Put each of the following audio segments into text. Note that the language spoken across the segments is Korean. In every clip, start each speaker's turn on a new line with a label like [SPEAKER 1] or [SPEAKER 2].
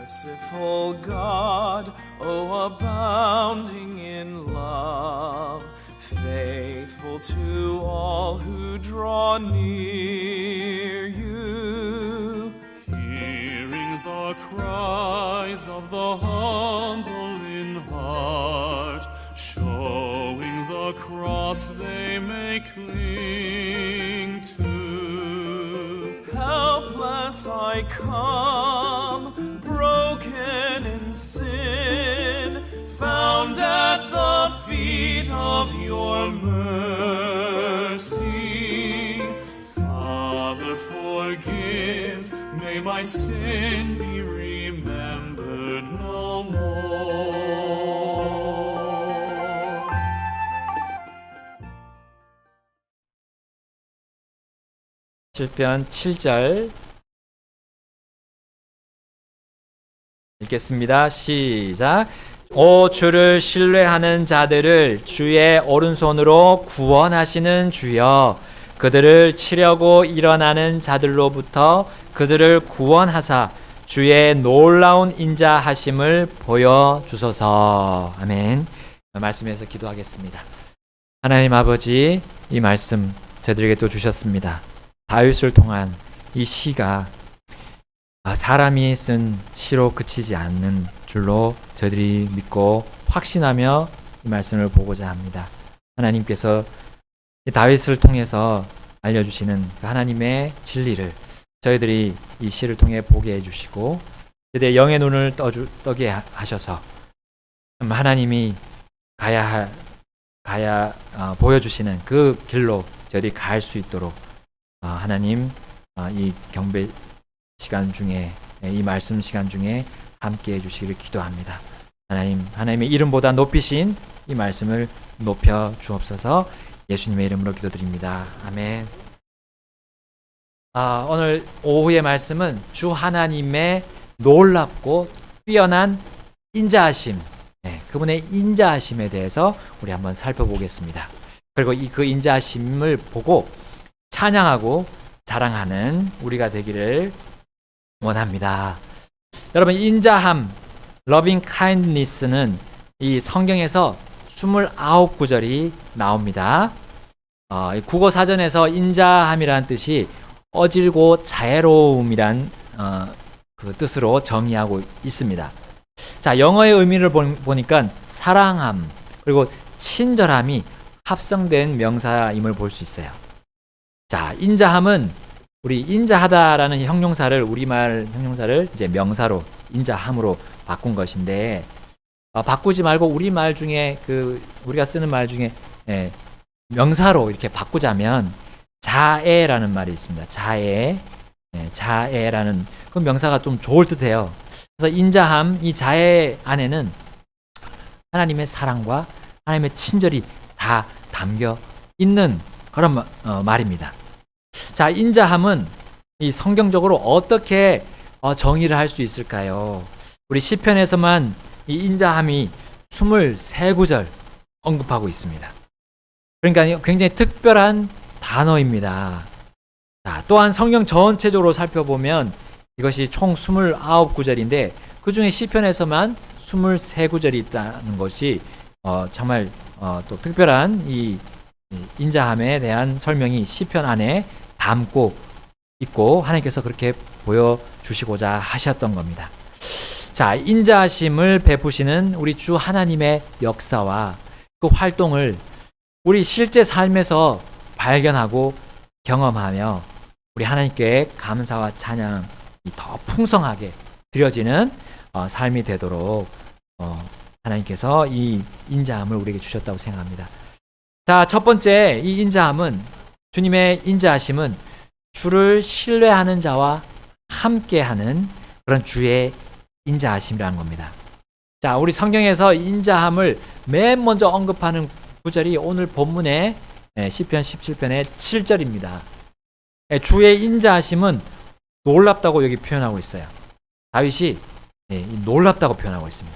[SPEAKER 1] Merciful God, oh abounding in love, faithful to all who draw near you,
[SPEAKER 2] hearing the cries of the humble in heart, showing the cross they may cling to.
[SPEAKER 1] helpless I come, broken in sin, found at the feet of your mercy.
[SPEAKER 2] Father, forgive, may my sin be remembered no more.
[SPEAKER 3] 시편 7절 읽겠습니다. 시작. 오 주를 신뢰하는 자들을 주의 오른손으로 구원하시는 주여, 그들을 치려고 일어나는 자들로부터 그들을 구원하사 주의 놀라운 인자하심을 보여주소서. 아멘. 말씀에서 기도하겠습니다. 하나님 아버지, 이 말씀 저희들에게 또 주셨습니다. 다윗을 통한 이 시가 사람이 쓴 시로 그치지 않는 줄로 저희들이 믿고 확신하며 이 말씀을 보고자 합니다. 하나님께서 이 다윗을 통해서 알려주시는 그 하나님의 진리를 저희들이 이 시를 통해 보게 해주시고, 저희들의 영의 눈을 떠게 하셔서 하나님이 보여주시는 그 길로 저희들이 갈 수 있도록 하나님 이 경배 시간 중에, 이 말씀 시간 중에 함께 해주시기를 기도합니다. 하나님의 이름보다 높이신 이 말씀을 높여 주옵소서. 예수님의 이름으로 기도드립니다. 아멘. 오늘 오후의 말씀은 주 하나님의 놀랍고 뛰어난 인자하심, 그분의 인자하심에 대해서 우리 한번 살펴보겠습니다. 그리고 그 인자하심을 보고 찬양하고 자랑하는 우리가 되기를 원합니다. 여러분, 인자함, loving kindness는 이 성경에서 29구절이 나옵니다. 국어 사전에서 인자함이라는 뜻이 어질고 자애로움이란 그 뜻으로 정의하고 있습니다. 자, 영어의 의미를 보니까 사랑함 그리고 친절함이 합성된 명사임을 볼 수 있어요. 자, 인자함은 우리 인자하다라는 형용사를, 우리말 형용사를 이제 명사로 인자함으로 바꾼 것인데, 바꾸지 말고 우리말 중에 우리가 쓰는 말 중에 명사로 이렇게 바꾸자면 자애라는 말이 있습니다. 자애라는 그 명사가 좀 좋을 듯해요. 그래서 인자함, 이 자애 안에는 하나님의 사랑과 하나님의 친절이 다 담겨 있는 그런 말입니다. 자, 인자함은 이 성경적으로 어떻게 정의를 할 수 있을까요? 우리 시편에서만 이 인자함이 23구절 언급하고 있습니다. 그러니까 굉장히 특별한 단어입니다. 자, 또한 성경 전체적으로 살펴보면 이것이 총 29구절인데 그 중에 시편에서만 23구절이 있다는 것이 정말 또 특별한 이 인자함에 대한 설명이 시편 안에 담고 있고 하나님께서 그렇게 보여주시고자 하셨던 겁니다. 자, 인자하심을 베푸시는 우리 주 하나님의 역사와 그 활동을 우리 실제 삶에서 발견하고 경험하며 우리 하나님께 감사와 찬양이 더 풍성하게 드려지는 삶이 되도록 하나님께서 이 인자함을 우리에게 주셨다고 생각합니다. 자, 첫 번째, 이 인자함은, 주님의 인자하심은 주를 신뢰하는 자와 함께하는 그런 주의 인자하심이라는 겁니다. 자, 우리 성경에서 인자함을 맨 먼저 언급하는 구절이 오늘 본문의 시편 17편의 7절입니다. 주의 인자하심은 놀랍다고 여기 표현하고 있어요. 다윗이 놀랍다고 표현하고 있습니다.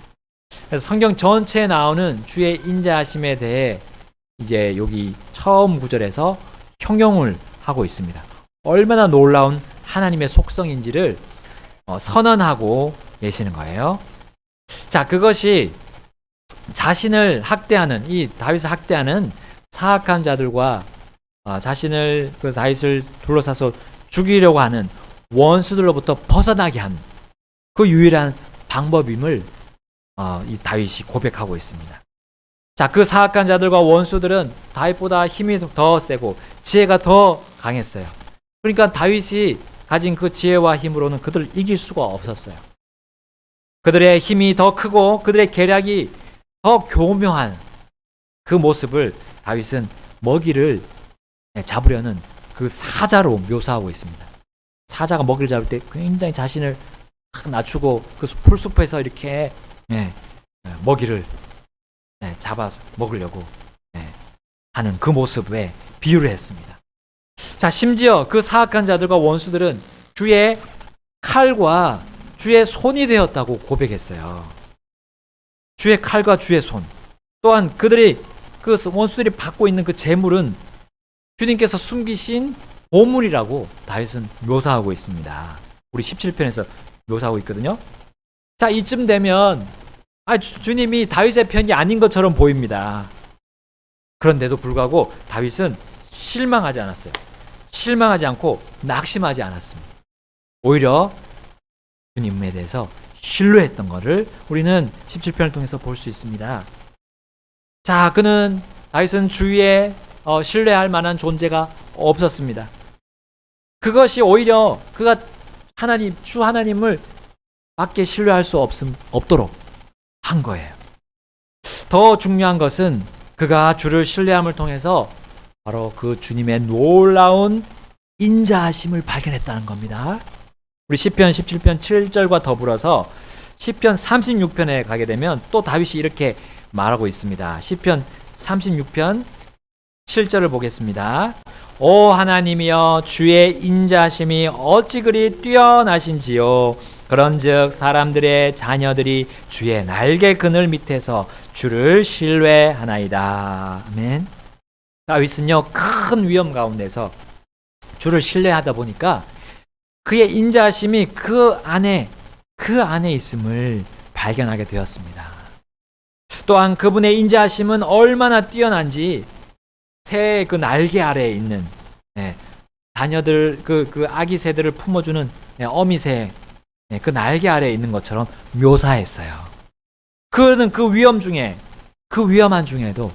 [SPEAKER 3] 그래서 성경 전체에 나오는 주의 인자하심에 대해 이제 여기 처음 구절에서 형용을 하고 있습니다. 얼마나 놀라운 하나님의 속성인지를 선언하고 계시는 거예요. 자, 그것이 자신을 학대하는, 이 다윗을 학대하는 사악한 자들과 자신을, 그 다윗을 둘러싸서 죽이려고 하는 원수들로부터 벗어나게 한 그 유일한 방법임을 이 다윗이 고백하고 있습니다. 자, 그 사악한 자들과 원수들은 다윗보다 힘이 더 세고 지혜가 더 강했어요. 그러니까 다윗이 가진 그 지혜와 힘으로는 그들을 이길 수가 없었어요. 그들의 힘이 더 크고 그들의 계략이 더 교묘한 그 모습을 다윗은 먹이를 잡으려는 그 사자로 묘사하고 있습니다. 사자가 먹이를 잡을 때 굉장히 자신을 딱 낮추고 그 풀숲에서 이렇게 먹이를 잡아서 먹으려고 하는 그 모습에 비유를 했습니다. 자, 심지어 그 사악한 자들과 원수들은 주의 칼과 주의 손이 되었다고 고백했어요. 주의 칼과 주의 손. 또한 그들이, 그 원수들이 받고 있는 그 재물은 주님께서 숨기신 보물이라고 다윗은 묘사하고 있습니다. 우리 17편에서 묘사하고 있거든요. 자, 이쯤 되면 주님이 다윗의 편이 아닌 것처럼 보입니다. 그런데도 불구하고 다윗은 실망하지 않았어요. 실망하지 않고 낙심하지 않았습니다. 오히려 주님에 대해서 신뢰했던 것을 우리는 17편을 통해서 볼 수 있습니다. 자, 다윗은 주위에 신뢰할 만한 존재가 없었습니다. 그것이 오히려 그가 주 하나님을 밖에 신뢰할 수 없도록 한 거예요. 더 중요한 것은 그가 주를 신뢰함을 통해서 바로 그 주님의 놀라운 인자하심을 발견했다는 겁니다. 우리 시편 17편 7절과 더불어서 시편 36편에 가게 되면 또 다윗이 이렇게 말하고 있습니다. 시편 36편 7절을 보겠습니다. 오 하나님이여, 주의 인자하심이 어찌 그리 뛰어나신지요. 그런즉 사람들의 자녀들이 주의 날개 그늘 밑에서 주를 신뢰하나이다. 아멘. 다윗은요, 큰 위험 가운데서 주를 신뢰하다 보니까 그의 인자하심이 그 안에 있음을 발견하게 되었습니다. 또한 그분의 인자하심은 얼마나 뛰어난지 새의 그 날개 아래에 있는 자녀들, 그 아기 새들을 품어주는 어미새 그 날개 아래에 있는 것처럼 묘사했어요. 그는 그 위험한 중에도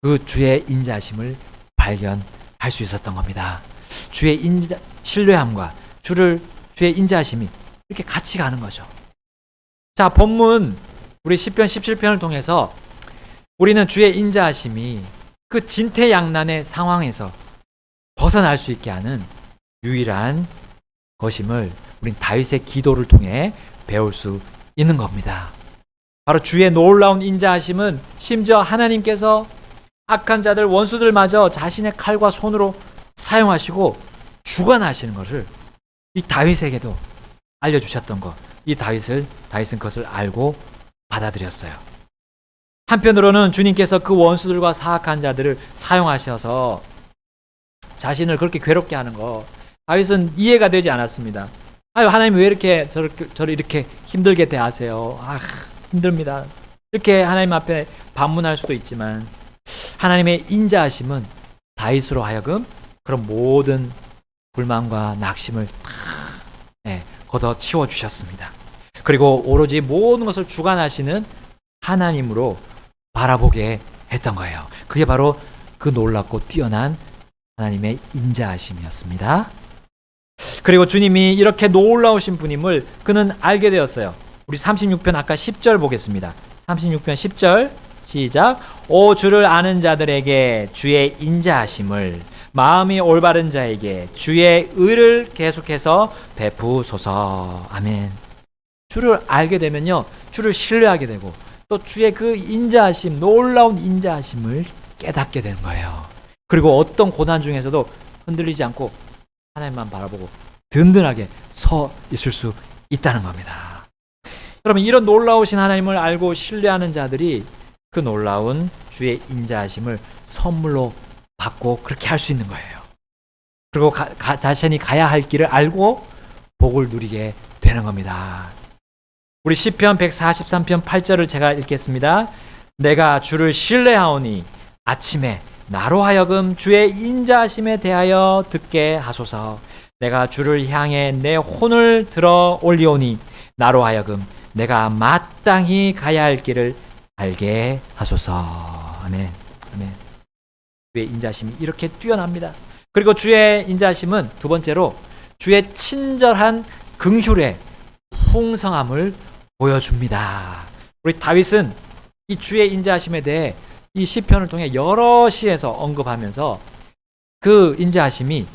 [SPEAKER 3] 그 주의 인자하심을 발견할 수 있었던 겁니다. 주의 신뢰함과 주의 인자하심이 이렇게 같이 가는 거죠. 자, 본문 우리 시편 17편을 통해서 우리는 주의 인자하심이 그 진퇴양난의 상황에서 벗어날 수 있게 하는 유일한 것임을 우린 다윗의 기도를 통해 배울 수 있는 겁니다. 바로 주의 놀라운 인자하심은 심지어 하나님께서 악한 자들, 원수들마저 자신의 칼과 손으로 사용하시고 주관하시는 것을 이 다윗에게도 알려주셨던 것, 다윗은 그것을 알고 받아들였어요. 한편으로는 주님께서 그 원수들과 사악한 자들을 사용하셔서 자신을 그렇게 괴롭게 하는 거, 다윗은 이해가 되지 않았습니다. 하나님 왜 이렇게 저를 이렇게 힘들게 대하세요? 힘듭니다. 이렇게 하나님 앞에 반문할 수도 있지만 하나님의 인자하심은 다윗으로 하여금 그런 모든 불만과 낙심을 다 걷어 치워주셨습니다. 그리고 오로지 모든 것을 주관하시는 하나님으로 바라보게 했던 거예요. 그게 바로 그 놀랍고 뛰어난 하나님의 인자하심이었습니다. 그리고 주님이 이렇게 놀라우신 분임을 그는 알게 되었어요. 우리 36편 아까 10절 보겠습니다. 36편 10절 시작. 오 주를 아는 자들에게 주의 인자하심을, 마음이 올바른 자에게 주의 의를 계속해서 베푸소서. 아멘. 주를 알게 되면요, 주를 신뢰하게 되고 또 주의 그 인자하심, 놀라운 인자하심을 깨닫게 되는 거예요. 그리고 어떤 고난 중에서도 흔들리지 않고 하나님만 바라보고 든든하게 서 있을 수 있다는 겁니다. 여러분, 이런 놀라우신 하나님을 알고 신뢰하는 자들이 그 놀라운 주의 인자하심을 선물로 받고 그렇게 할 수 있는 거예요. 그리고 자신이 가야 할 길을 알고 복을 누리게 되는 겁니다. 우리 시편 143편 8절을 제가 읽겠습니다. 내가 주를 신뢰하오니 아침에 나로 하여금 주의 인자하심에 대하여 듣게 하소서. 내가 주를 향해 내 혼을 들어 올리오니 나로 하여금 내가 마땅히 가야 할 길을 알게 하소서. 아멘. 아멘. 주의 인자하심이 이렇게 뛰어납니다. 그리고 주의 인자하심은 두 번째로 주의 친절한 긍휼의 풍성함을 보여줍니다. 우리 다윗은 이 주의 인자하심에 대해 이 시편을 통해 여러 시에서 언급하면서 그 인자하심이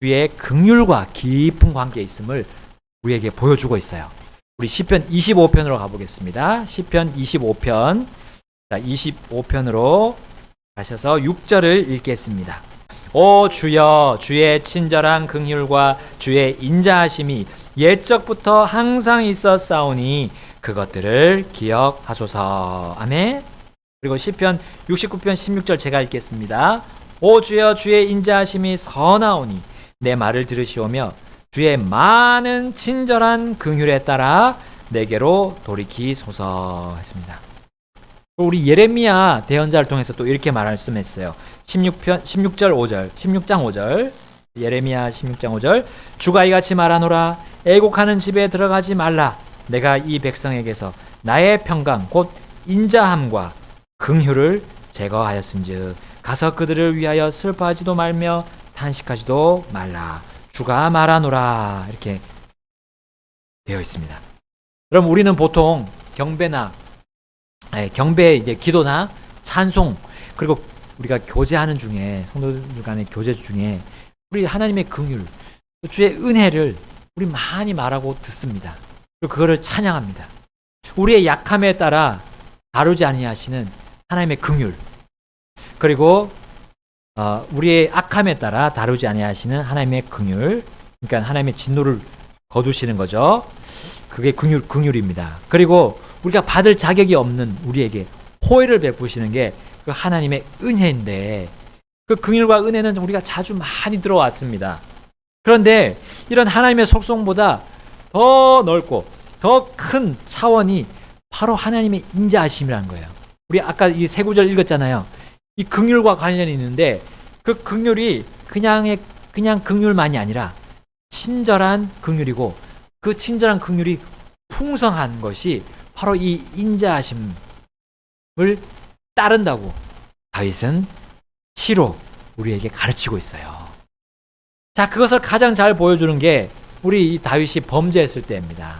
[SPEAKER 3] 주의 긍휼과 깊은 관계에 있음을 우리에게 보여주고 있어요. 우리 시편 25편으로 가보겠습니다. 시편 25편. 자, 25편으로 가셔서 6절을 읽겠습니다. 오 주여, 주의 친절한 긍휼과 주의 인자하심이 옛적부터 항상 있었사오니 그것들을 기억하소서. 아멘. 그리고 시편 69편 16절 제가 읽겠습니다. 오 주여, 주의 인자하심이 선하오니 내 말을 들으시오며 주의 많은 친절한 긍휼에 따라 내게로 돌이키소서 했습니다. 우리 예레미야 대언자를 통해서 또 이렇게 말씀했어요. 16장 5절. 예레미야 16장 5절. 주가 이같이 말하노라. 애곡하는 집에 들어가지 말라. 내가 이 백성에게서 나의 평강 곧 인자함과 긍휼을 제거하였은즉 가서 그들을 위하여 슬퍼하지도 말며 탄식하지도 말라. 주가 말하노라. 이렇게 되어 있습니다. 그럼 우리는 보통 경배 이제 기도나 찬송, 그리고 우리가 교제하는 중에, 성도들 간의 교제 중에 우리 하나님의 긍휼, 주의 은혜를 우리 많이 말하고 듣습니다. 그리고 그거를 찬양합니다. 우리의 약함에 따라 다루지 아니하시는 하나님의 긍휼, 그리고 우리의 악함에 따라 다루지 아니하시는 하나님의 긍휼, 그러니까 하나님의 진노를 거두시는 거죠. 그게 긍휼입니다. 그리고 우리가 받을 자격이 없는 우리에게 호의를 베푸시는 게 그 하나님의 은혜인데, 그 긍휼과 은혜는 우리가 자주 많이 들어왔습니다. 그런데 이런 하나님의 속성보다 더 넓고 더 큰 차원이 바로 하나님의 인자하심이라는 거예요. 우리 아까 이 세 구절 읽었잖아요. 이 긍휼과 관련이 있는데 그 긍휼이 그냥 긍휼만이 아니라 친절한 긍휼이고, 그 친절한 긍휼이 풍성한 것이 바로 이 인자하심을 따른다고 다윗은 시로 우리에게 가르치고 있어요. 자, 그것을 가장 잘 보여주는 게 우리 이 다윗이 범죄했을 때입니다.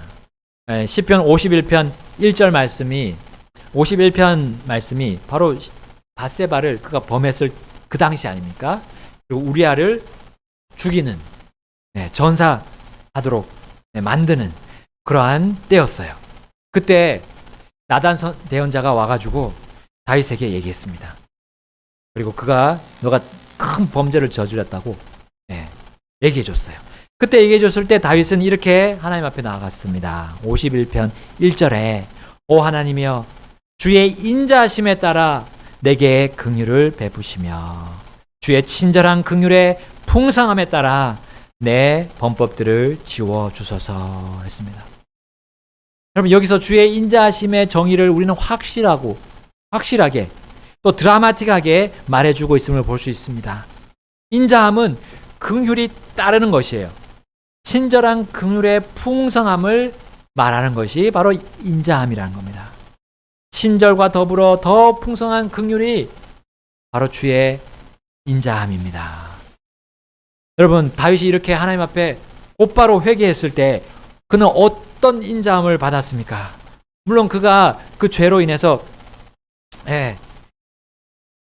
[SPEAKER 3] 시편 51편 1절 말씀이, 51편 말씀이 바로 밧세바를 그가 범했을 그 당시 아닙니까? 그리고 우리아를 죽이는, 전사하도록 만드는 그러한 때였어요. 그때 나단 대언자가 와가지고 다윗에게 얘기했습니다. 그리고 그가 너가 큰 범죄를 저질렀다고 얘기해줬어요. 그때 얘기해줬을 때 다윗은 이렇게 하나님 앞에 나아갔습니다. 51편 1절에 오 하나님이여, 주의 인자하심에 따라 내게 긍휼을 베푸시며 주의 친절한 긍휼의 풍성함에 따라 내 범법들을 지워 주소서 했습니다. 여러분, 여기서 주의 인자하심의 정의를 우리는 확실하게 또 드라마틱하게 말해주고 있음을 볼 수 있습니다. 인자함은 긍휼이 따르는 것이에요. 친절한 긍휼의 풍성함을 말하는 것이 바로 인자함이라는 겁니다. 친절과 더불어 더 풍성한 긍휼이 바로 주의 인자함입니다. 여러분, 다윗이 이렇게 하나님 앞에 곧바로 회개했을 때 그는 어떤 인자함을 받았습니까? 물론 그가 그 죄로 인해서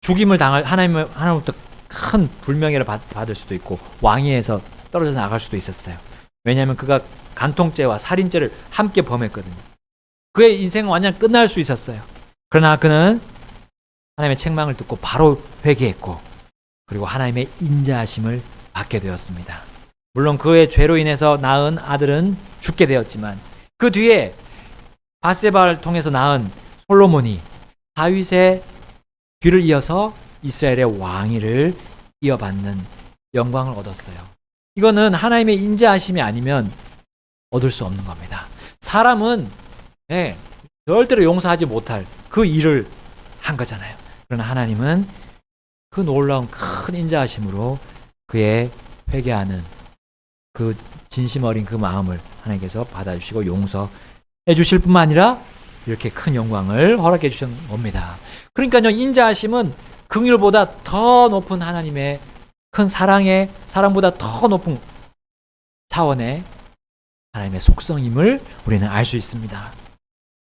[SPEAKER 3] 죽임을 당할, 하나님부터 큰 불명예를 받을 수도 있고 왕위에서 떨어져 나갈 수도 있었어요. 왜냐하면 그가 간통죄와 살인죄를 함께 범했거든요. 그의 인생은 완전 끝날 수 있었어요. 그러나 그는 하나님의 책망을 듣고 바로 회개했고, 그리고 하나님의 인자하심을 받게 되었습니다. 물론 그의 죄로 인해서 낳은 아들은 죽게 되었지만 그 뒤에 밧세바를 통해서 낳은 솔로몬이 다윗의 뒤를 이어서 이스라엘의 왕위를 이어받는 영광을 얻었어요. 이거는 하나님의 인자하심이 아니면 얻을 수 없는 겁니다. 사람은 네, 절대로 용서하지 못할 그 일을 한 거잖아요. 그러나 하나님은 그 놀라운 큰 인자하심으로 그의 회개하는 그 진심 어린 그 마음을 하나님께서 받아주시고 용서해 주실 뿐만 아니라 이렇게 큰 영광을 허락해 주신 겁니다. 그러니까요, 인자하심은 긍휼보다 더 높은 하나님의 큰 사랑보다 더 높은 차원의 하나님의 속성임을 우리는 알 수 있습니다.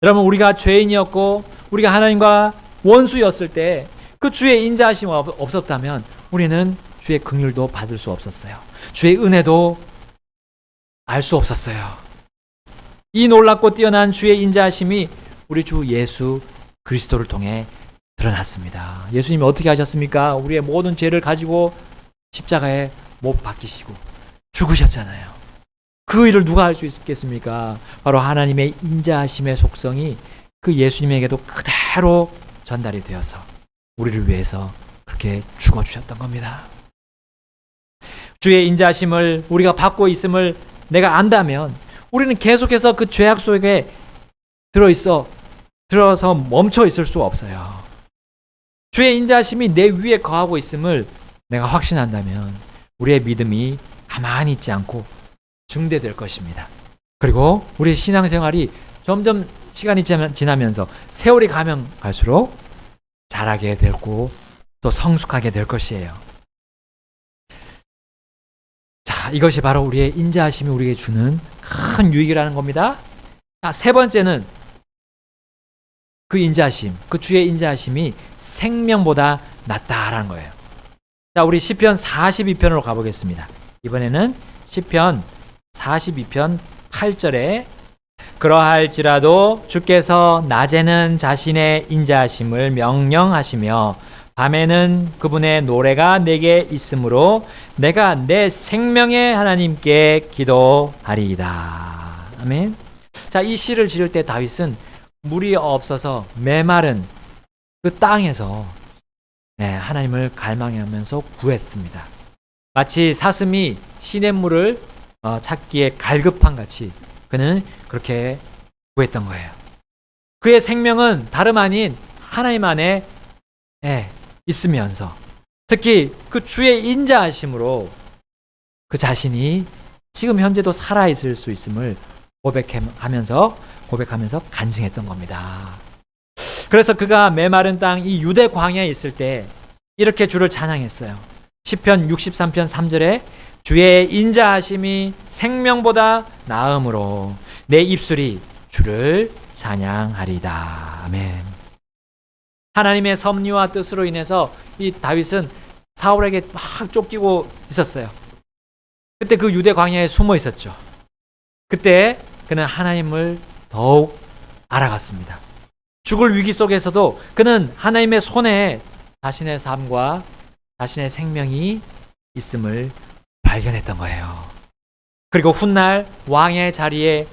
[SPEAKER 3] 여러분, 우리가 죄인이었고 우리가 하나님과 원수였을 때 그 주의 인자하심이 없었다면 우리는 주의 긍휼도 받을 수 없었어요. 주의 은혜도 알 수 없었어요. 이 놀랍고 뛰어난 주의 인자하심이 우리 주 예수 그리스도를 통해 드러났습니다. 예수님이 어떻게 하셨습니까? 우리의 모든 죄를 가지고 십자가에 못 박히시고 죽으셨잖아요. 그 일을 누가 할 수 있겠습니까? 바로 하나님의 인자하심의 속성이 그 예수님에게도 그대로 전달이 되어서 우리를 위해서 그렇게 죽어주셨던 겁니다. 주의 인자하심을 우리가 받고 있음을 내가 안다면 우리는 계속해서 그 죄악 속에 들어서 멈춰 있을 수 없어요. 주의 인자하심이 내 위에 거하고 있음을 내가 확신한다면 우리의 믿음이 가만히 있지 않고 증대될 것입니다. 그리고 우리의 신앙생활이 점점 시간이 지나면서 세월이 가면 갈수록 잘하게 되고 또 성숙하게 될 것이에요. 자, 이것이 바로 우리의 인자하심이 우리에게 주는 큰 유익이라는 겁니다. 자, 세 번째는 그 인자하심, 그 주의 인자하심이 생명보다 낫다라는 거예요. 자, 우리 시편 42편으로 가보겠습니다. 이번에는 시편 42편 8절에 그러할지라도 주께서 낮에는 자신의 인자하심을 명령하시며 밤에는 그분의 노래가 내게 있으므로 내가 내 생명의 하나님께 기도하리이다. 아멘. 자, 이 시를 지을 때 다윗은 물이 없어서 메마른 그 땅에서 하나님을 갈망하면서 구했습니다. 마치 사슴이 시냇물을 찾기에 갈급한 같이 그는 그렇게 구했던 거예요. 그의 생명은 다름 아닌 하나님 안에 있으면서 특히 그 주의 인자하심으로 그 자신이 지금 현재도 살아있을 수 있음을 고백하면서 간증했던 겁니다. 그래서 그가 메마른 땅 이 유대 광야에 있을 때 이렇게 주를 찬양했어요. 시편 63편 3절에 주의 인자하심이 생명보다 나음으로 내 입술이 주를 찬양하리다. 아멘. 하나님의 섭리와 뜻으로 인해서 이 다윗은 사울에게 막 쫓기고 있었어요. 그때 그 유대 광야에 숨어 있었죠. 그때 그는 하나님을 더욱 알아갔습니다. 죽을 위기 속에서도 그는 하나님의 손에 자신의 삶과 자신의 생명이 있음을 발견했던 거예요. 그리고 훗날 왕의 자리에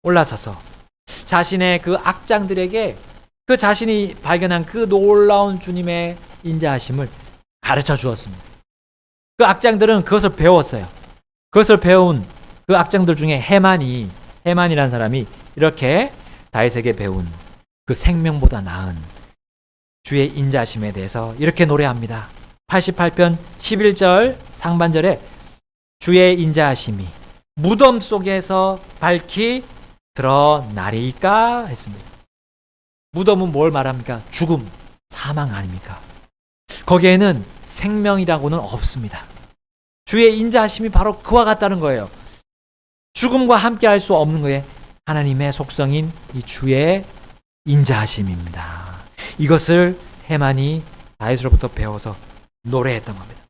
[SPEAKER 3] 올라서서 자신의 그 악장들에게 그 자신이 발견한 그 놀라운 주님의 인자하심을 가르쳐 주었습니다. 그 악장들은 그것을 배웠어요. 그것을 배운 그 악장들 중에 해만이라는 사람이 이렇게 다윗에게 배운 그 생명보다 나은 주의 인자하심에 대해서 이렇게 노래합니다. 88편 11절 상반절에 주의 인자하심이 무덤 속에서 밝히 드러나리까 했습니다. 무덤은 뭘 말합니까? 죽음, 사망 아닙니까? 거기에는 생명이라고는 없습니다. 주의 인자하심이 바로 그와 같다는 거예요. 죽음과 함께 할 수 없는 거에 하나님의 속성인 이 주의 인자하심입니다. 이것을 해만이 다윗으로부터 배워서 노래했던 겁니다.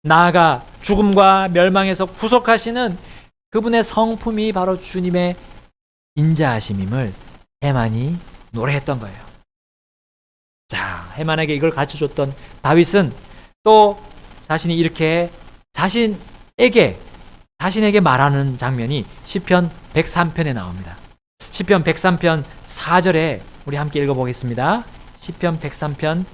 [SPEAKER 3] 나아가 죽음과 멸망에서 구속하시는 그분의 성품이 바로 주님의 인자하심임을 해만이 노래했던 거예요. 자, 해만에게 이걸 가르쳐줬던 다윗은 또 자신이 이렇게 자신에게 말하는 장면이 시편 103편에 나옵니다. 시편 103편 4절에 우리 함께 읽어보겠습니다. 시편 103편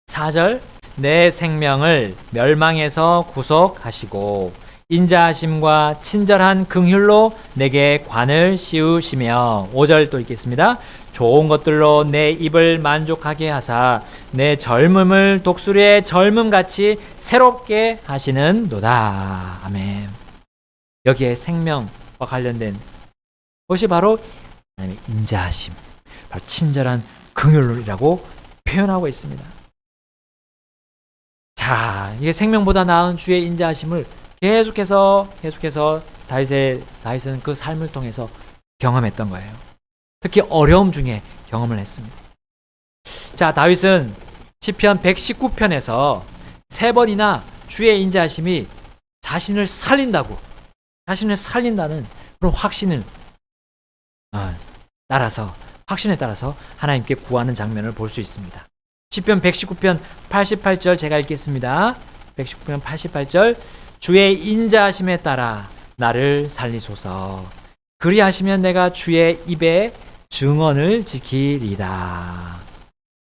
[SPEAKER 3] 4절 내 생명을 멸망에서 구속하시고 인자하심과 친절한 긍휼로 내게 관을 씌우시며 5절 또 읽겠습니다. 좋은 것들로 내 입을 만족하게 하사 내 젊음을 독수리의 젊음같이 새롭게 하시는도다. 아멘. 여기에 생명과 관련된 것이 바로 하나님의 인자하심, 바로 친절한 긍휼이라고 표현하고 있습니다. 자, 이게 생명보다 나은 주의 인자하심을 계속해서 다윗은 그 삶을 통해서 경험했던 거예요. 특히 어려움 중에 경험을 했습니다. 자, 다윗은 시편 119편에서 3번이나 주의 인자하심이 자신을 살린다는 그런 확신에 따라서 하나님께 구하는 장면을 볼 수 있습니다. 시편 119편 88절 제가 읽겠습니다. 119편 88절 주의 인자하심에 따라 나를 살리소서. 그리하시면 내가 주의 입에 증언을 지키리다.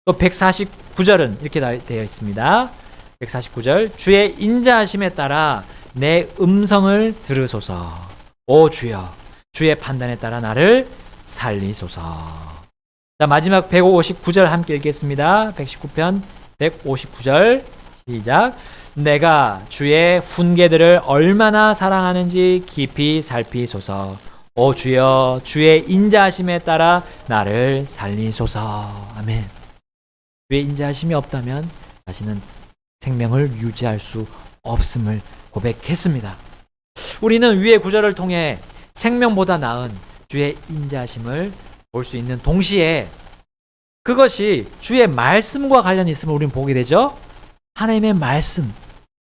[SPEAKER 3] 또 149절은 이렇게 되어 있습니다. 149절 주의 인자하심에 따라 내 음성을 들으소서. 오 주여 주의 판단에 따라 나를 살리소서. 자, 마지막 159절 함께 읽겠습니다. 119편 159절 시작. 내가 주의 훈계들을 얼마나 사랑하는지 깊이 살피소서. 오 주여 주의 인자하심에 따라 나를 살리소서. 아멘. 주의 인자하심이 없다면 자신은 생명을 유지할 수 없음을 고백했습니다. 우리는 위의 구절을 통해 생명보다 나은 주의 인자하심을 볼 수 있는 동시에 그것이 주의 말씀과 관련이 있음을 우리는 보게 되죠. 하나님의 말씀.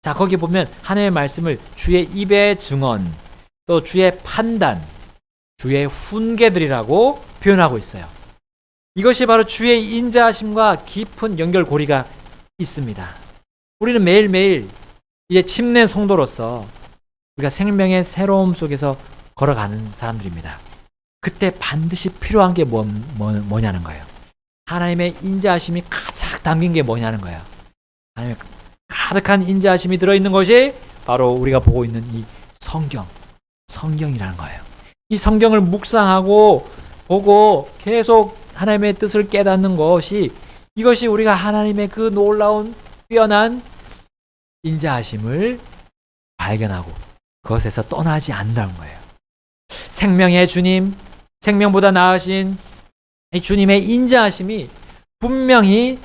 [SPEAKER 3] 자, 거기 보면 하나님의 말씀을 주의 입의 증언, 또 주의 판단, 주의 훈계들이라고 표현하고 있어요. 이것이 바로 주의 인자하심과 깊은 연결고리가 있습니다. 우리는 매일매일 이제 침례 성도로서 우리가 생명의 새로움 속에서 걸어가는 사람들입니다. 그때 반드시 필요한 게 뭐냐는 거예요. 하나님의 인자하심이 가득 담긴 게 뭐냐는 거예요. 하나님의 가득한 인자하심이 들어있는 것이 바로 우리가 보고 있는 이 성경이라는 거예요. 이 성경을 묵상하고 보고 계속 하나님의 뜻을 깨닫는 것이 이것이 우리가 하나님의 그 놀라운 뛰어난 인자하심을 발견하고 그것에서 떠나지 않는다는 거예요. 생명의 주님, 생명보다 나으신 이 주님의 인자하심이 분명히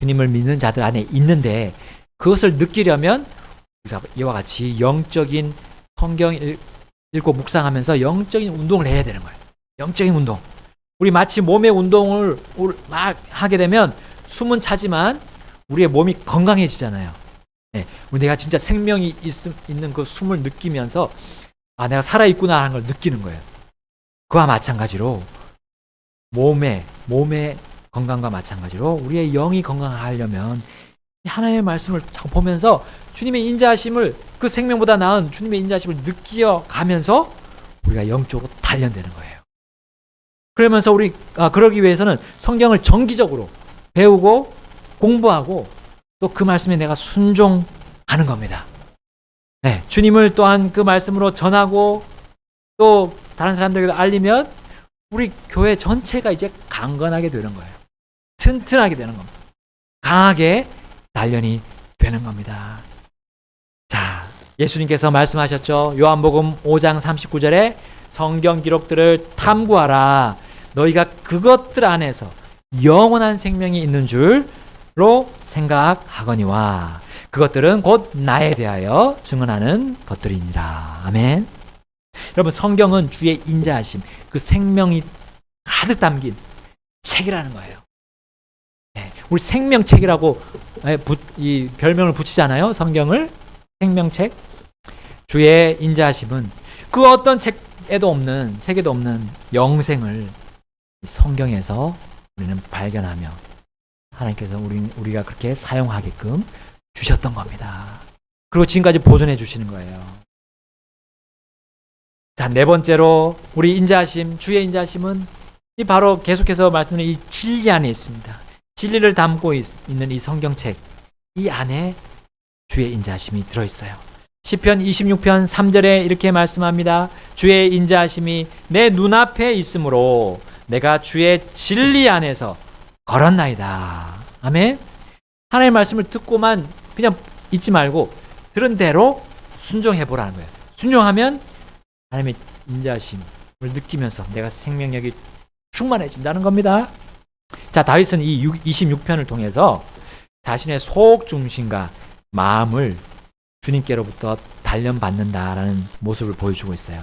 [SPEAKER 3] 주님을 믿는 자들 안에 있는데 그것을 느끼려면 우리가 이와 같이 영적인 성경 읽고 묵상하면서 영적인 운동을 해야 되는 거예요. 영적인 운동. 우리 마치 몸의 운동을 막 하게 되면 숨은 차지만 우리의 몸이 건강해지잖아요. 네, 내가 진짜 생명이 있는 그 숨을 느끼면서 내가 살아있구나 하는 걸 느끼는 거예요. 그와 마찬가지로 몸의 건강과 마찬가지로 우리의 영이 건강하려면 하나님의 말씀을 보면서 주님의 인자하심을 그 생명보다 나은 주님의 인자하심을 느껴가면서 우리가 영적으로 단련되는 거예요. 그러면서 그러기 위해서는 성경을 정기적으로 배우고 공부하고 또 그 말씀에 내가 순종하는 겁니다. 네, 주님을 또한 그 말씀으로 전하고 또 다른 사람들에게도 알리면 우리 교회 전체가 이제 강건하게 되는 거예요. 튼튼하게 되는 겁니다. 강하게 단련이 되는 겁니다. 자, 예수님께서 말씀하셨죠. 요한복음 5장 39절에 성경 기록들을 탐구하라. 너희가 그것들 안에서 영원한 생명이 있는 줄로 생각하거니와 그것들은 곧 나에 대하여 증언하는 것들이니라. 아멘. 여러분, 성경은 주의 인자하심, 그 생명이 가득 담긴 책이라는 거예요. 네, 우리 생명책이라고 이 별명을 붙이잖아요. 성경을 생명책. 주의 인자하심은 그 어떤 책에도 없는 영생을 성경에서 우리는 발견하며 하나님께서 우리가 그렇게 사용하게끔 주셨던 겁니다. 그리고 지금까지 보존해 주시는 거예요. 자, 네 번째로 우리 인자하심, 주의 인자하심은 이 바로 계속해서 말씀드린 이 진리 안에 있습니다. 진리를 담고 있는 이 성경책, 이 안에 주의 인자하심이 들어있어요. 시편 26편 3절에 이렇게 말씀합니다. 주의 인자하심이 내 눈앞에 있으므로 내가 주의 진리 안에서 걸었나이다. 아멘. 하나님의 말씀을 듣고만 그냥 잊지 말고 들은 대로 순종해 보라는 거예요. 순종하면 하나님의 인자하심을 느끼면서 내가 생명력이 충만해진다는 겁니다. 자, 다윗은 이 26편을 통해서 자신의 속 중심과 마음을 주님께로부터 단련받는다라는 모습을 보여주고 있어요.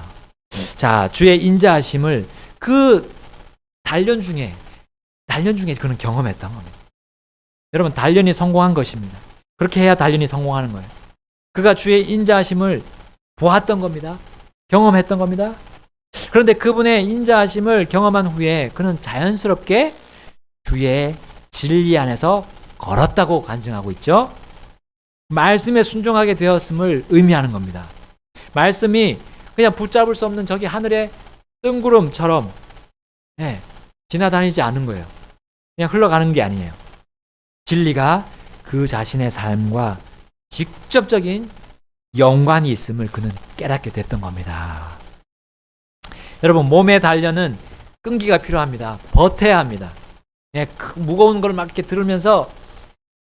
[SPEAKER 3] 자, 주의 인자하심을 그 단련 중에 그는 경험했던 겁니다. 여러분, 단련이 성공한 것입니다. 그렇게 해야 단련이 성공하는 거예요. 그가 주의 인자하심을 보았던 겁니다. 경험했던 겁니다. 그런데 그분의 인자하심을 경험한 후에 그는 자연스럽게 주의 진리 안에서 걸었다고 간증하고 있죠. 말씀에 순종하게 되었음을 의미하는 겁니다. 말씀이 그냥 붙잡을 수 없는 저기 하늘의 뜬구름처럼 지나다니지 않는 거예요. 그냥 흘러가는 게 아니에요. 진리가 그 자신의 삶과 직접적인 연관이 있음을 그는 깨닫게 됐던 겁니다. 여러분, 몸의 단련은 끈기가 필요합니다. 버텨야 합니다. 무거운 걸 막 이렇게 들으면서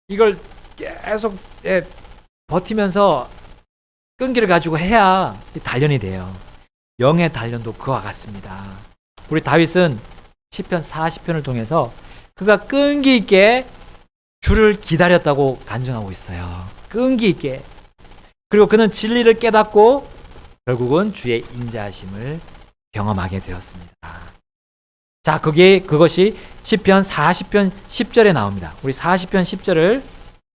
[SPEAKER 3] 이걸 계속 버티면서 끈기를 가지고 해야 단련이 돼요. 영의 단련도 그와 같습니다. 우리 다윗은 시편 40편을 통해서 그가 끈기 있게 주를 기다렸다고 간증하고 있어요. 끈기 있게. 그리고 그는 진리를 깨닫고 결국은 주의 인자하심을 경험하게 되었습니다. 자, 그것이 시편 40편 10절에 나옵니다. 우리 40편 10절을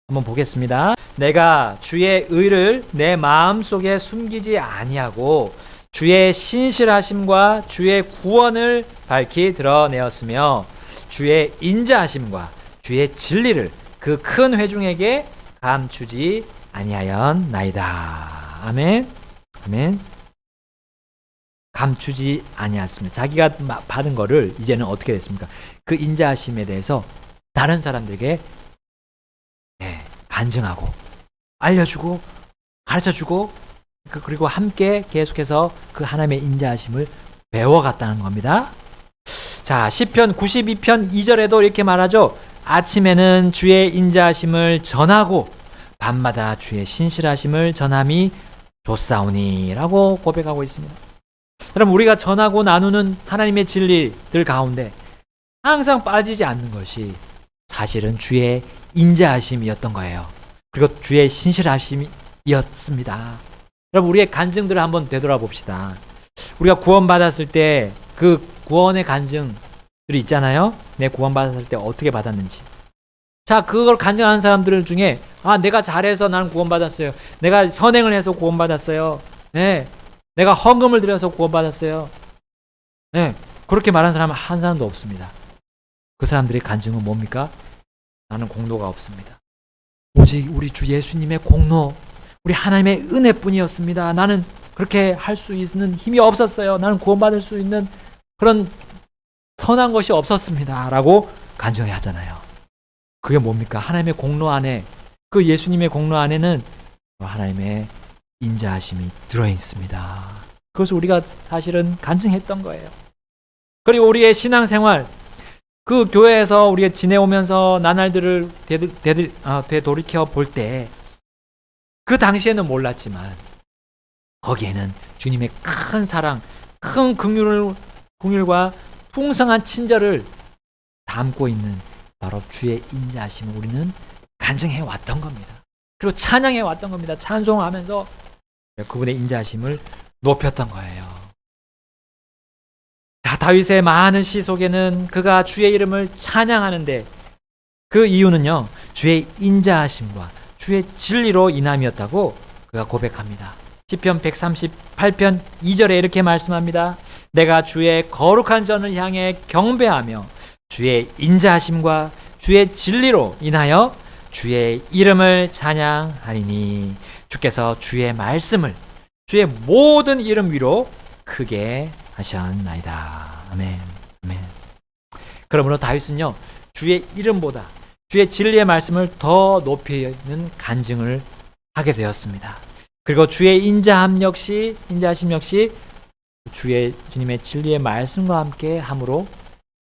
[SPEAKER 3] 한번 보겠습니다. 내가 주의 의를 내 마음속에 숨기지 아니하고 주의 신실하심과 주의 구원을 밝히 드러내었으며 주의 인자하심과 주의 진리를 그 큰 회중에게 감추지 아니하였나이다. 아멘. 아멘. 감추지 아니하였습니다. 자기가 받은 거를 이제는 어떻게 됐습니까? 그 인자하심에 대해서 다른 사람들에게 간증하고 알려주고 가르쳐주고 그리고 함께 계속해서 그 하나님의 인자하심을 배워갔다는 겁니다. 자, 시편 92편 2절에도 이렇게 말하죠. 아침에는 주의 인자하심을 전하고 밤마다 주의 신실하심을 전함이 좋사오니 라고 고백하고 있습니다. 여러분, 우리가 전하고 나누는 하나님의 진리들 가운데 항상 빠지지 않는 것이 사실은 주의 인자하심이었던 거예요. 그리고 주의 신실하심이었습니다. 여러분, 우리의 간증들을 한번 되돌아봅시다. 우리가 구원받았을 때 그 구원의 간증들이 있잖아요. 내 구원받았을 때 어떻게 받았는지. 자, 그걸 간증하는 사람들 중에 내가 잘해서 나는 구원받았어요. 내가 선행을 해서 구원받았어요. 내가 헌금을 드려서 구원받았어요. 그렇게 말하는 사람은 한 사람도 없습니다. 그 사람들의 간증은 뭡니까? 나는 공로가 없습니다. 오직 우리 주 예수님의 공로, 우리 하나님의 은혜뿐이었습니다. 나는 그렇게 할 수 있는 힘이 없었어요. 나는 구원받을 수 있는 그런 선한 것이 없었습니다. 라고 간증해 하잖아요. 그게 뭡니까? 하나님의 공로 안에, 그 예수님의 공로 안에는 하나님의 인자하심이 들어있습니다. 그것을 우리가 사실은 간증했던 거예요. 그리고 우리의 신앙생활, 그 교회에서 우리가 지내오면서 나날들을 되돌이켜 볼 때 그 당시에는 몰랐지만 거기에는 주님의 큰 사랑, 큰 긍휼과 풍성한 친절을 담고 있는 바로 주의 인자하심을 우리는 간증해 왔던 겁니다. 그리고 찬양해 왔던 겁니다. 찬송하면서 그분의 인자하심을 높였던 거예요. 다윗의 많은 시 속에는 그가 주의 이름을 찬양하는데 그 이유는요, 주의 인자하심과 주의 진리로 인함이었다고 그가 고백합니다. 시편 138편 2절에 이렇게 말씀합니다. 내가 주의 거룩한 전을 향해 경배하며 주의 인자하심과 주의 진리로 인하여 주의 이름을 찬양하리니 주께서 주의 말씀을 주의 모든 이름 위로 크게 하셨나이다. 아멘. 아멘. 그러므로 다윗은요, 주의 이름보다 주의 진리의 말씀을 더 높이는 간증을 하게 되었습니다. 그리고 주의 인자함 역시 인자하심 역시 주님의 진리의 말씀과 함께 함으로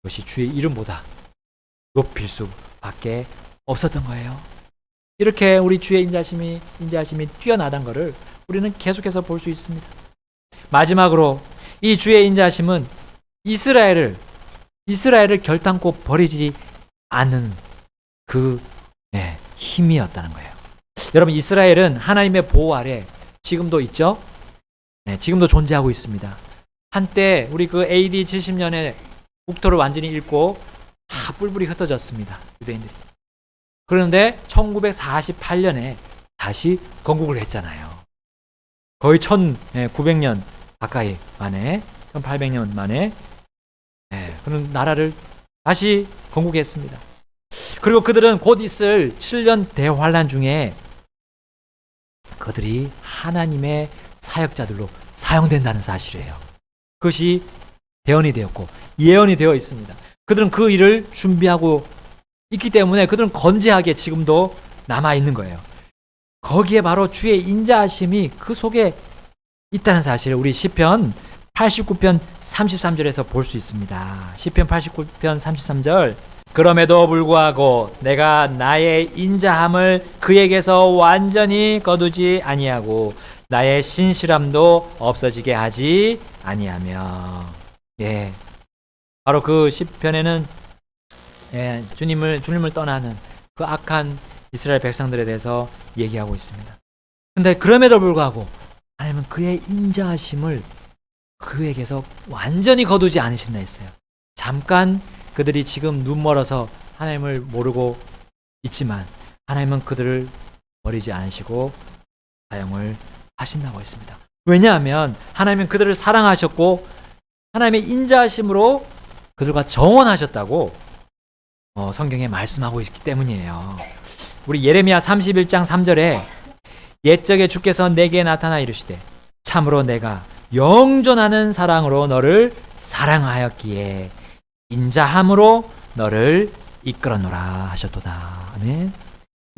[SPEAKER 3] 그것이 주의 이름보다 높일 수밖에 없었던 거예요. 이렇게 우리 주의 인자하심이 뛰어나다는 것을 우리는 계속해서 볼 수 있습니다. 마지막으로 이 주의 인자하심은 이스라엘을 결단코 버리지 않는 그 힘이었다는 거예요. 여러분, 이스라엘은 하나님의 보호 아래 지금도 있죠? 지금도 존재하고 있습니다. 한때 우리 그 AD 70년에 국토를 완전히 잃고 다 뿔뿔이 흩어졌습니다. 유대인들이. 그런데 1948년에 다시 건국을 했잖아요. 거의 1900년 가까이 만에 1800년 만에 그런 나라를 다시 건국했습니다. 그리고 그들은 곧 있을 7년 대환란 중에 그들이 하나님의 사역자들로 사용된다는 사실이에요. 그것이 대언이 되었고 예언이 되어 있습니다. 그들은 그 일을 준비하고 있기 때문에 그들은 건재하게 지금도 남아있는 거예요. 거기에 바로 주의 인자하심이 그 속에 있다는 사실을 우리 시편 89편 33절에서 볼 수 있습니다. 시편 89편 33절 그럼에도 불구하고 내가 나의 인자함을 그에게서 완전히 거두지 아니하고 나의 신실함도 없어지게 하지 아니하며. 바로 그 시편에는 주님을 떠나는 그 악한 이스라엘 백성들에 대해서 얘기하고 있습니다. 근데 그럼에도 불구하고 하나님은 그의 인자하심을 그에게서 완전히 거두지 않으신다 했어요. 잠깐 그들이 지금 눈멀어서 하나님을 모르고 있지만 하나님은 그들을 버리지 않으시고 사용을 하신다고 했습니다. 왜냐하면 하나님은 그들을 사랑하셨고 하나님의 인자하심으로 그들과 정원하셨다고 성경에 말씀하고 있기 때문이에요. 우리 예레미야 31장 3절에 옛적에 주께서 내게 나타나 이르시되 참으로 내가 영존하는 사랑으로 너를 사랑하였기에 인자함으로 너를 이끌어노라 하셨도다. 아멘.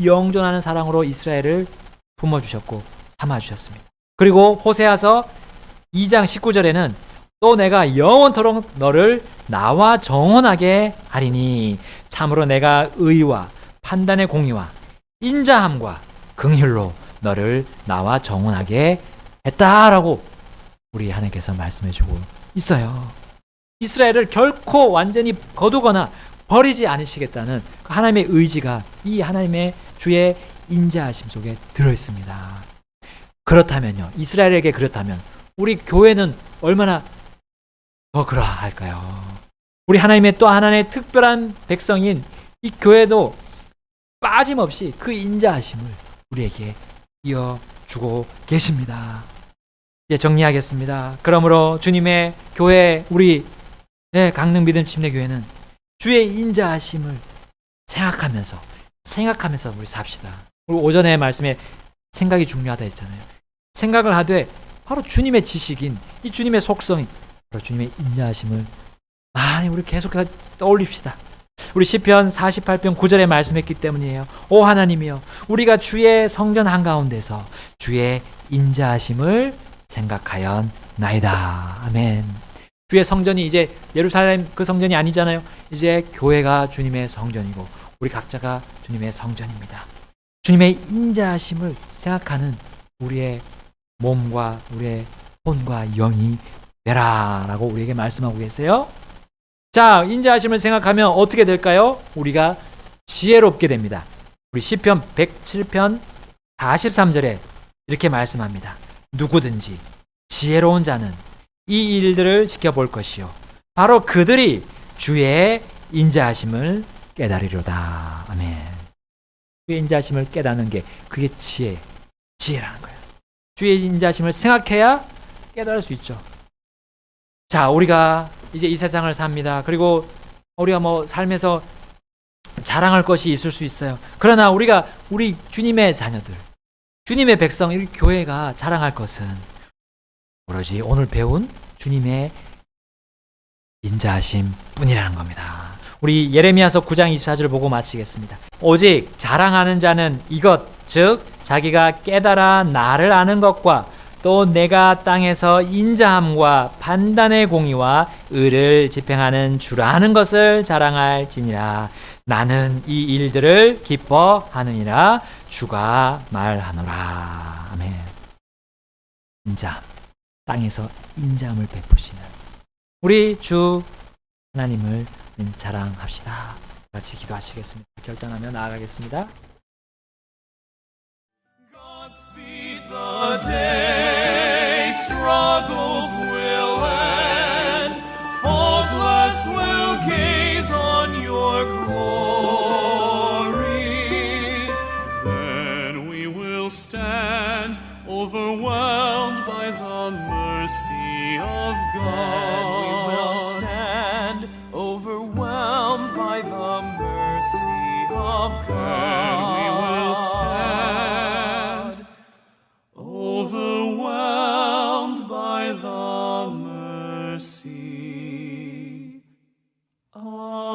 [SPEAKER 3] 영존하는 사랑으로 이스라엘을 품어주셨고 삼아주셨습니다. 그리고 호세아서 2장 19절에는 또 내가 영원토록 너를 나와 정원하게 하리니 참으로 내가 의와 판단의 공의와 인자함과 긍휼로 너를 나와 정원하게 했다라고 우리 하나님께서 말씀해 주고 있어요. 이스라엘을 결코 완전히 거두거나 버리지 않으시겠다는 그 하나님의 의지가 이 하나님의 주의 인자하심 속에 들어있습니다. 그렇다면요, 이스라엘에게 그렇다면 우리 교회는 얼마나 더 그러할까요? 우리 하나님의 또 하나의 특별한 백성인 이 교회도 빠짐없이 그 인자하심을 우리에게 이어주고 계십니다. 이제 정리하겠습니다. 그러므로 주님의 교회, 우리 강릉 믿음 침례교회는 주의 인자하심을 생각하면서 우리 삽시다. 우리 오전에 말씀에 생각이 중요하다 했잖아요. 생각을 하되 바로 주님의 지식인 이 주님의 속성이 바로 주님의 인자하심을 많이 우리 계속해서 떠올립시다. 우리 시편 48편 9절에 말씀했기 때문이에요. 오 하나님이여, 우리가 주의 성전 한가운데서 주의 인자하심을 생각하였나이다. 아멘. 주의 성전이 이제 예루살렘 그 성전이 아니잖아요. 이제 교회가 주님의 성전이고 우리 각자가 주님의 성전입니다. 주님의 인자하심을 생각하는 우리의 몸과 우리의 혼과 영이 되라라고 우리에게 말씀하고 계세요. 자, 인자하심을 생각하면 어떻게 될까요? 우리가 지혜롭게 됩니다. 우리 시편 107편 43절에 이렇게 말씀합니다. 누구든지 지혜로운 자는 이 일들을 지켜볼 것이요 바로 그들이 주의 인자하심을 깨달으리로다. 아멘. 주의 인자하심을 깨닫는 게 그게 지혜라는 거예요. 주의 인자하심을 생각해야 깨달을 수 있죠. 자, 우리가 이제 이 세상을 삽니다. 그리고 우리가 삶에서 자랑할 것이 있을 수 있어요. 그러나 우리 주님의 자녀들, 주님의 백성, 이 교회가 자랑할 것은 오로지 오늘 배운 주님의 인자하심 뿐이라는 겁니다. 우리 예레미야서 9장 24절을 보고 마치겠습니다. 오직 자랑하는 자는 이것 즉 자기가 깨달아 나를 아는 것과 또 내가 땅에서 인자함과 판단의 공의와 의를 집행하는 주라 하는 것을 자랑할지니라. 나는 이 일들을 기뻐하느니라. 주가 말하노라. 아멘. 인자함, 땅에서 인자함을 베푸시는 우리 주 하나님을 자랑합시다. 같이 기도하시겠습니다. 결단하며 나아가겠습니다.
[SPEAKER 1] Godspeed the day, struggles will end, faultless will gaze on your glory.
[SPEAKER 2] Then we will stand overwhelmed by the mercy of God.
[SPEAKER 1] We will stand overwhelmed by the mercy of God.
[SPEAKER 2] We will stand overwhelmed by the mercy of